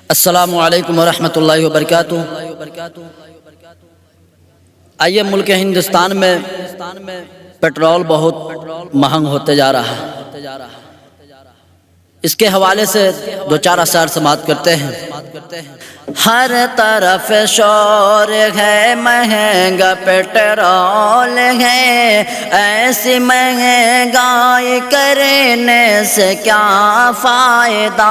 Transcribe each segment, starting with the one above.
السلام علیکم ورحمۃ اللہ وبرکاتہ۔ آئیے ملک ہندوستان میں پیٹرول بہت مہنگ ہوتے جا رہا ہے، اس کے حوالے سے دو چار اشعار سماعت کرتے ہیں۔ ہر طرف شور ہے، مہنگا پیٹرول ہے، ایسی مہنگائی کرنے سے کیا فائدہ۔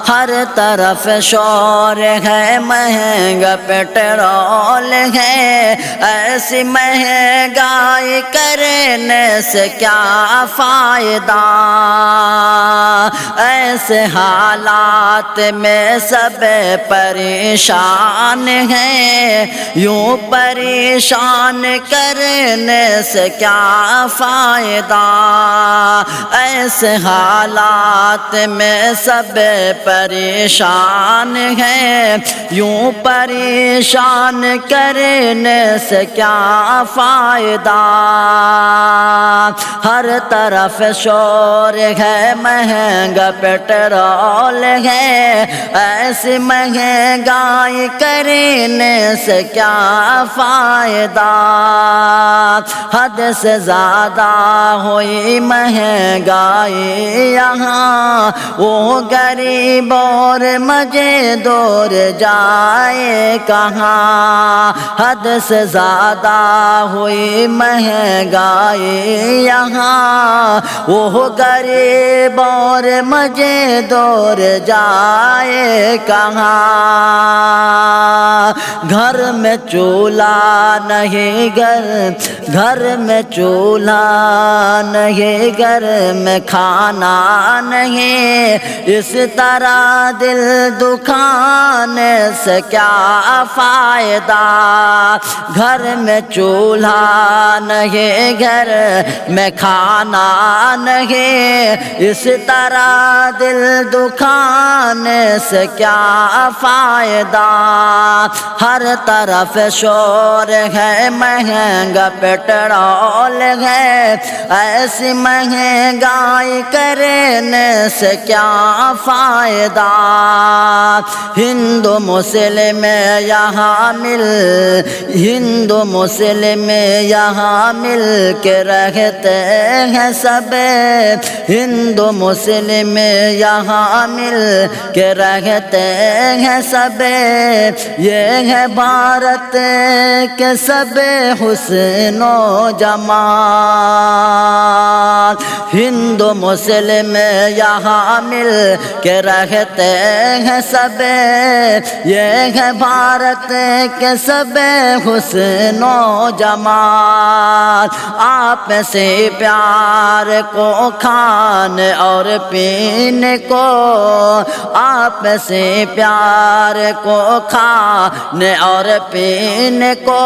ہر طرف شور ہے، مہنگا پیٹرول ہے، ایسی مہنگائی کرنے سے کیا فائدہ۔ ایسے حالات میں سب پریشان ہیں، یوں پریشان کرنے سے کیا فائدہ۔ ایسے حالات میں سب پریشان ہیں، یوں پریشان کرنے سے کیا فائدہ۔ ہر طرف شور ہے، مہنگا پیٹرول ہے، ایسی مہنگائی کرنے سے کیا فائدہ۔ حد سے زیادہ ہوئی مہنگائی یہاں، وہ غریب اور مزدور جائے کہاں۔ حد سے زیادہ ہوئی مہنگائی یہاں، وہ غریب اور مزدور جائے کہاں۔ گھر میں چولہا نہیں، گھر میں چولہا نہیں، گھر میں کھانا نہیں، اس طرح دل دکھانے سے کیا فائدہ۔ گھر میں چولہا نہیں، گھر میں کھانا نہیں، اس طرح دل دکھانے سے کیا فائدہ۔ ہر طرف شور ہے، مہنگا پیٹرول ہے، ایسی مہنگائی کرنے سے کیا فائدہ۔ ہندو مسلم یہاں ہندو مسلم یہاں مل کے رہتے ہیں سب، ہندو مسلم یہاں مل کے رہتے ہیں سب، یہ ہے بھارت کے سب حسن و جمال۔ ہندو مسلم یہاں مل کے رہتے ہیں سب، یہ ہے بھارت کے سب حسن و جمال۔ آپ سے پیار کو کھانے اور پینے کو، آپ سے پیار کو کھانے اور پینے کو،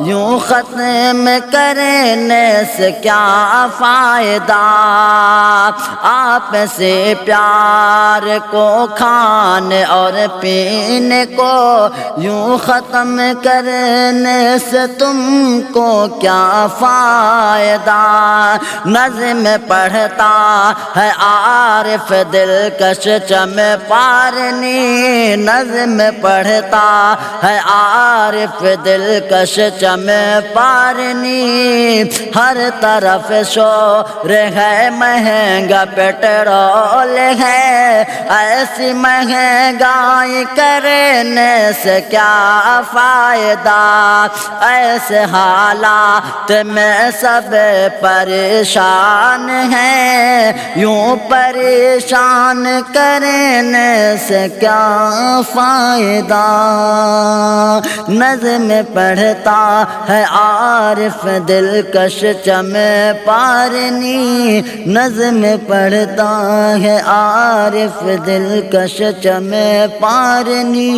یوں ختم کرنے سے کیا فائدہ۔ آپ سے پیار کو کھانے اور پینے کو، یوں ختم کرنے سے تم کو کیا فائدہ۔ نظم پڑھتا ہے عارف دلکش چم پارنی، نظم پڑھتا ہے عارف دلکش چم پارنی، ہر طرف شور ہے، مہنگا پیٹرول ہے، ایسی مہنگائی کرنے سے کیا فائدہ۔ ایسے حالات میں سب پریشان ہیں، یوں پریشان کرنے سے کیا فائدہ۔ نظم پڑھتا ہے عارف دلکش چم پارنی، نظم پڑھتا ہے عارف دلکش چم پارنی۔